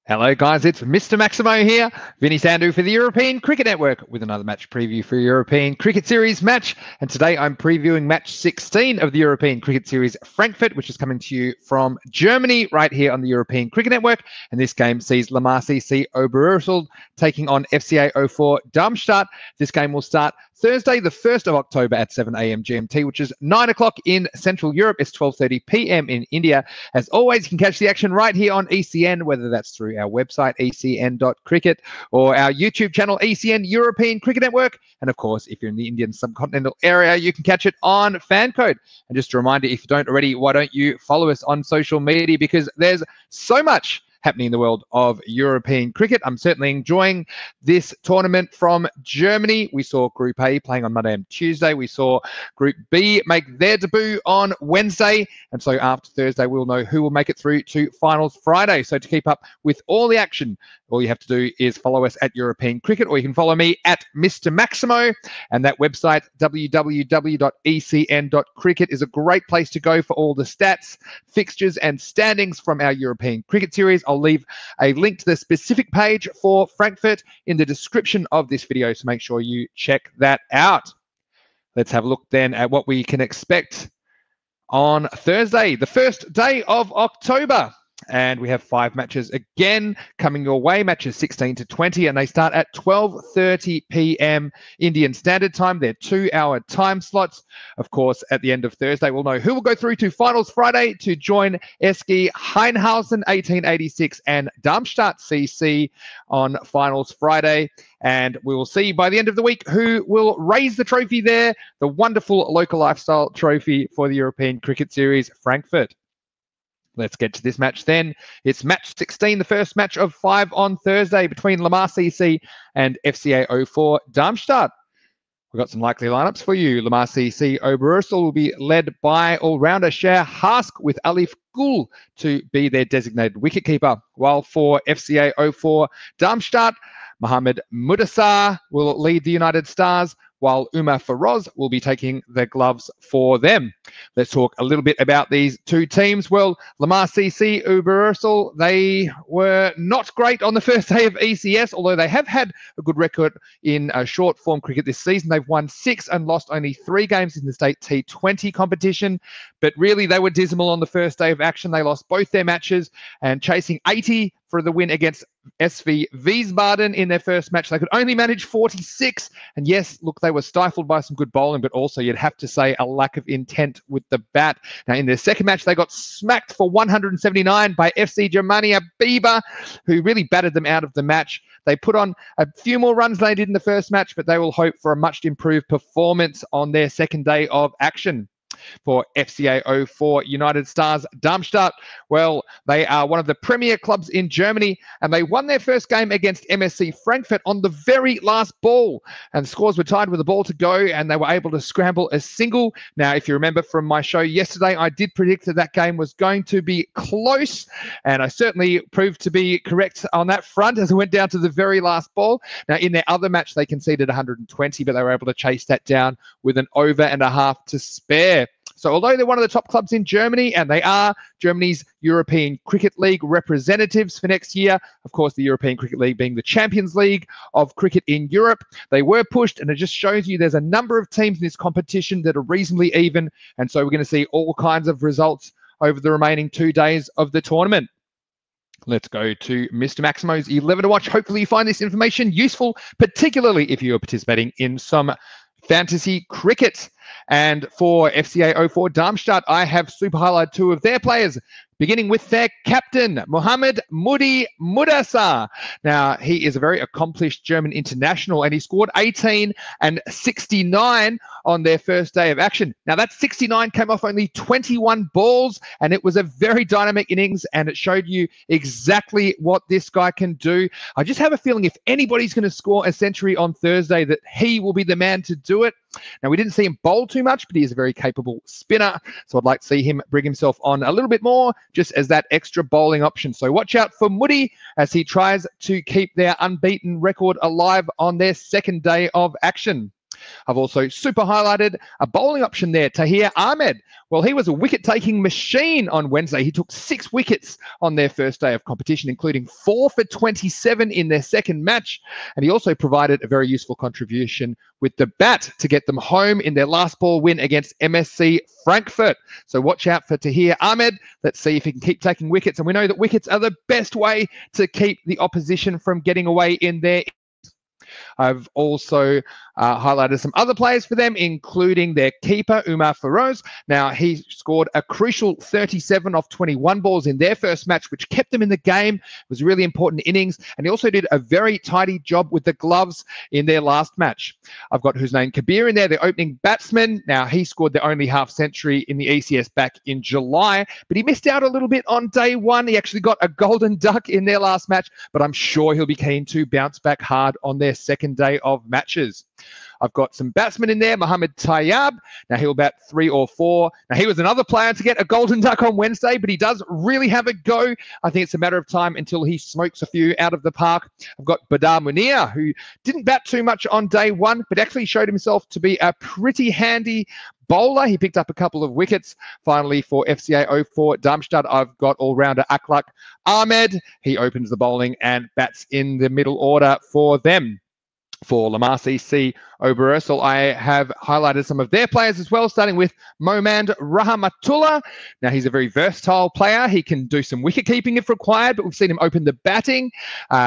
Hello guys, it's Mr. Maximo here, Vinny Sandu for the European Cricket Network with another match preview for European Cricket Series match. And today I'm previewing match 16 of the European Cricket Series Frankfurt, which is coming to you from Germany right here on the European Cricket Network. And this game sees Lemar CC Oberursel taking on FCA 04 Darmstadt. This game will start Thursday, the 1st of October at 7 a.m. GMT, which is 9 o'clock in Central Europe. It's 12:30 p.m. in India. As always, you can catch the action right here on ECN, whether that's through our website, ecn.cricket, or our YouTube channel, ECN European Cricket Network. And of course, if you're in the Indian subcontinental area, you can catch it on Fancode. And just a reminder, if you don't already, why don't you follow us on social media, because there's so much happening in the world of European cricket. I'm certainly enjoying this tournament from Germany. We saw Group A playing on Monday and Tuesday. We saw Group B make their debut on Wednesday. And so after Thursday, we'll know who will make it through to finals Friday. So to keep up with all the action, all you have to do is follow us at European Cricket, or you can follow me at Mr. Maximo. And that website, www.ecn.cricket, is a great place to go for all the stats, fixtures, and standings from our European Cricket Series. I'll leave a link to the specific page for Frankfurt in the description of this video, so make sure you check that out. Let's have a look then at what we can expect on Thursday, the first day of October. And we have 5 matches again coming your way, matches 16 to 20, and they start at 12:30 p.m. Indian Standard Time. They're 2-hour time slots. Of course, at the end of Thursday, we'll know who will go through to finals Friday to join SG Heinhausen 1886 and Darmstadt CC on finals Friday. And we will see by the end of the week who will raise the trophy there, the wonderful local lifestyle trophy for the European Cricket Series Frankfurt. Let's get to this match then. It's match 16, the first match of 5 on Thursday between Lemar CC and FCA 04 Darmstadt. We've got some likely lineups for you. Lemar CC Oberursel will be led by all-rounder Sher Hask, with Alif Gul to be their designated wicketkeeper, while for FCA 04 Darmstadt, Mohamed Mudassar will lead the United Stars, while Umar Feroz will be taking the gloves for them. Let's talk a little bit about these two teams. Well, Lemar CC Oberursel, they were not great on the first day of ECS, although they have had a good record in short form cricket this season. They've won 6 and lost only 3 games in the state T20 competition, but really they were dismal on the first day of action. They lost both their matches, and chasing 80 for the win against SV Wiesbaden in their first match, they could only manage 46. And yes, look, they were stifled by some good bowling, but also you'd have to say a lack of intent with the bat. Now, in their second match, they got smacked for 179 by FC Germania Bieber, who really battered them out of the match. They put on a few more runs than they did in the first match, but they will hope for a much improved performance on their second day of action. For FCA 04 United Stars Darmstadt, well, they are one of the premier clubs in Germany, and they won their first game against MSC Frankfurt on the very last ball, and the scores were tied with a ball to go, and they were able to scramble a single. Now, if you remember from my show yesterday, I did predict that that game was going to be close, and I certainly proved to be correct on that front as it went down to the very last ball. Now, in their other match, they conceded 120, but they were able to chase that down with an over and a half to spare. So although they're one of the top clubs in Germany, and they are Germany's European Cricket League representatives for next year, of course, the European Cricket League being the Champions League of cricket in Europe, they were pushed, and it just shows you there's a number of teams in this competition that are reasonably even, and so we're going to see all kinds of results over the remaining 2 days of the tournament. Let's go to Mr. Maximo's 11 to watch. Hopefully you find this information useful, particularly if you are participating in some fantasy cricket. And for FCA 04 Darmstadt, I have super highlighted 2 of their players, beginning with their captain, Mohamed Mudassar. Now, he is a very accomplished German international, and he scored 18 and 69 on their first day of action. Now, that 69 came off only 21 balls, and it was a very dynamic innings, and it showed you exactly what this guy can do. I just have a feeling if anybody's going to score a century on Thursday, that he will be the man to do it. Now, we didn't see him bowl too much, but he is a very capable spinner, so I'd like to see him bring himself on a little bit more, just as that extra bowling option. So watch out for Moody as he tries to keep their unbeaten record alive on their second day of action. I've also super highlighted a bowling option there, Tahir Ahmed. Well, he was a wicket-taking machine on Wednesday. He took 6 wickets on their first day of competition, including 4 for 27 in their second match. And he also provided a very useful contribution with the bat to get them home in their last ball win against MSC Frankfurt. So watch out for Tahir Ahmed. Let's see if he can keep taking wickets. And we know that wickets are the best way to keep the opposition from getting away in their. I've also highlighted some other players for them, including their keeper, Umar Feroz. Now, he scored a crucial 37 off 21 balls in their first match, which kept them in the game. It was a really important innings. And he also did a very tidy job with the gloves in their last match. I've got Husnain Kabir in there, the opening batsman. Now, he scored the only half century in the ECS back in July, but he missed out a little bit on day one. He actually got a golden duck in their last match, but I'm sure he'll be keen to bounce back hard on their second day of matches. I've got some batsmen in there, Mohamed Tayyab. Now, he'll bat 3 or 4. Now, he was another player to get a golden duck on Wednesday, but he does really have a go. I think it's a matter of time until he smokes a few out of the park. I've got Badar Munir, who didn't bat too much on day one, but actually showed himself to be a pretty handy bowler. He picked up a couple of wickets. Finally, for FCA 04 Darmstadt, I've got all-rounder Akhlaq Ahmed. He opens the bowling and bats in the middle order for them. For Lemar CC Oberursel, I have highlighted some of their players as well, starting with Momand Rahmatullah. Now, he's a very versatile player. He can do some wicket keeping if required, but we've seen him open the batting.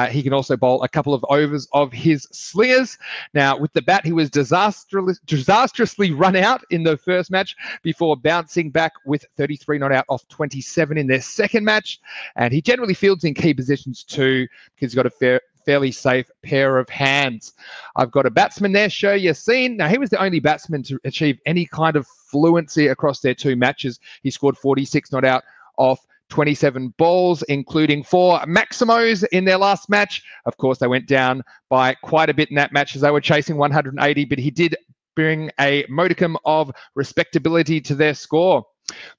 He can also bowl a couple of overs of his slingers. Now, with the bat, he was disastrously run out in the first match before bouncing back with 33 not out off 27 in their second match. And he generally fields in key positions too, because he's got a fairly safe pair of hands. I've got a batsman there, Sher Yassin. Now, he was the only batsman to achieve any kind of fluency across their 2 matches. He scored 46 not out off 27 balls, including 4 Maximos in their last match. Of course, they went down by quite a bit in that match as they were chasing 180, but he did bring a modicum of respectability to their score.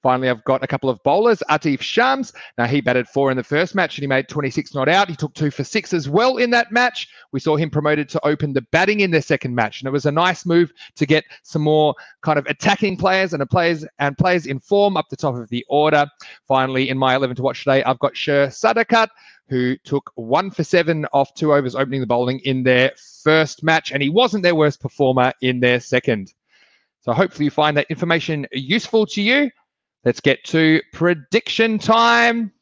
Finally, I've got a couple of bowlers. Atif Shams. Now, he batted 4 in the first match and he made 26 not out. He took 2 for 6 as well in that match. We saw him promoted to open the batting in their second match, and it was a nice move to get some more kind of attacking players and players in form up the top of the order. Finally, in my 11 to watch today, I've got Sher Sadakat, who took 1 for 7 off 2 overs opening the bowling in their first match, and he wasn't their worst performer in their second. So hopefully you find that information useful to you. Let's get to prediction time.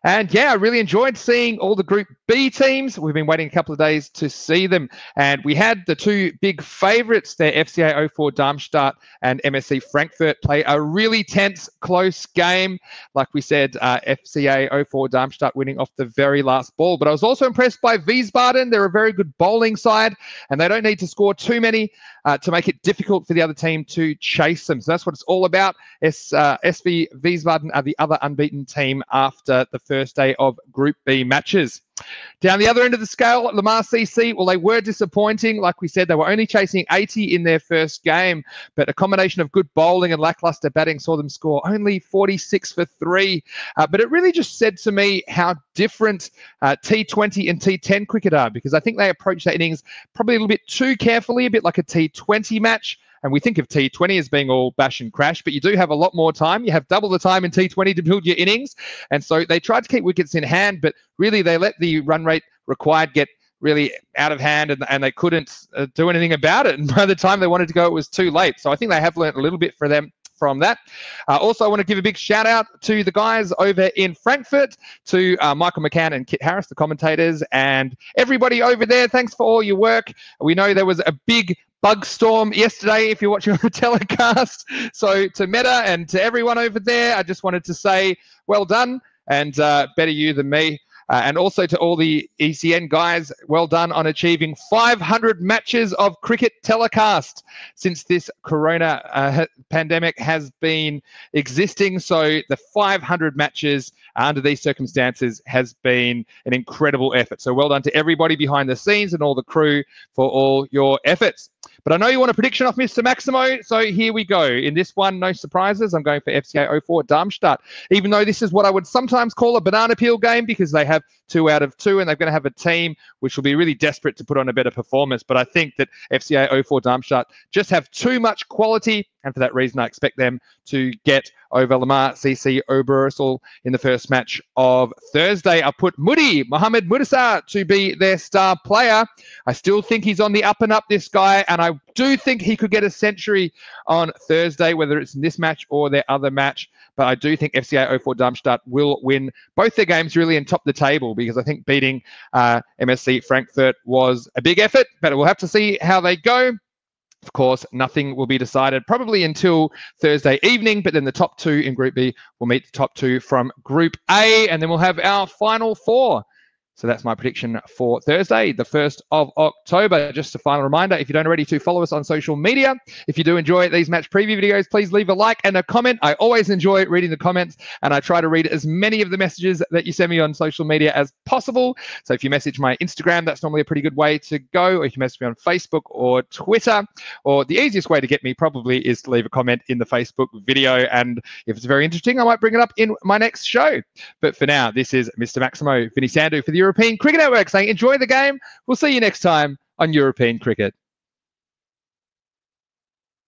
And yeah, I really enjoyed seeing all the Group B teams. We've been waiting a couple of days to see them. And we had the 2 big favourites there, FCA 04 Darmstadt and MSC Frankfurt, play a really tense, close game. Like we said, FCA 04 Darmstadt winning off the very last ball. But I was also impressed by Wiesbaden. They're a very good bowling side, and they don't need to score too many to make it difficult for the other team to chase them. So that's what it's all about. SV Wiesbaden are the other unbeaten team after the first day of Group B matches. Down the other end of the scale, Lemar CC, well, they were disappointing. Like we said, they were only chasing 80 in their first game, but a combination of good bowling and lackluster batting saw them score only 46 for 3. But it really just said to me how different T20 and T10 cricket are, because I think they approach that innings probably a little bit too carefully, a bit like a T20 match. And we think of T20 as being all bash and crash, but you do have a lot more time. You have double the time in T20 to build your innings. And so they tried to keep wickets in hand, but really they let the run rate required get really out of hand, and they couldn't do anything about it. And by the time they wanted to go, it was too late. So I think they have learned a little bit from that. Also, I want to give a big shout out to the guys over in Frankfurt, to Michael McCann and Kit Harris, the commentators, and everybody over there. Thanks for all your work. We know there was a big bug storm yesterday if you're watching on the telecast. So to Meta and to everyone over there, I just wanted to say well done, and better you than me. And also to all the ECN guys, well done on achieving 500 matches of cricket telecast since this corona pandemic has been existing. So the 500 matches under these circumstances has been an incredible effort. So well done to everybody behind the scenes and all the crew for all your efforts. But I know you want a prediction off Mr. Maximo, so here we go. In this one, no surprises. I'm going for FCA 04 Darmstadt, even though this is what I would sometimes call a banana peel game because they have 2 out of 2 and they're going to have a team which will be really desperate to put on a better performance. But I think that FCA 04 Darmstadt just have too much quality, and for that reason, I expect them to get over Lemar CC Oberursel in the first match of Thursday. I'll put Mohamed Mudasar to be their star player. I still think he's on the up and up, this guy, and I do think he could get a century on Thursday, whether it's in this match or their other match. But I do think FCA 04 Darmstadt will win both their games really and top the table, because I think beating MSC Frankfurt was a big effort, but we'll have to see how they go. Of course, nothing will be decided probably until Thursday evening, but then the top 2 in Group B will meet the top 2 from Group A, and then we'll have our final 4. So that's my prediction for Thursday, the 1st of October. Just a final reminder, if you don't already, to follow us on social media. If you do enjoy these match preview videos, please leave a like and a comment. I always enjoy reading the comments, and I try to read as many of the messages that you send me on social media as possible. So if you message my Instagram, that's normally a pretty good way to go. Or if you message me on Facebook or Twitter, or the easiest way to get me probably is to leave a comment in the Facebook video. And if it's very interesting, I might bring it up in my next show. But for now, this is Mr. Maximo Vinny Sandu for the European Cricket Network saying enjoy the game. We'll see you next time on European Cricket.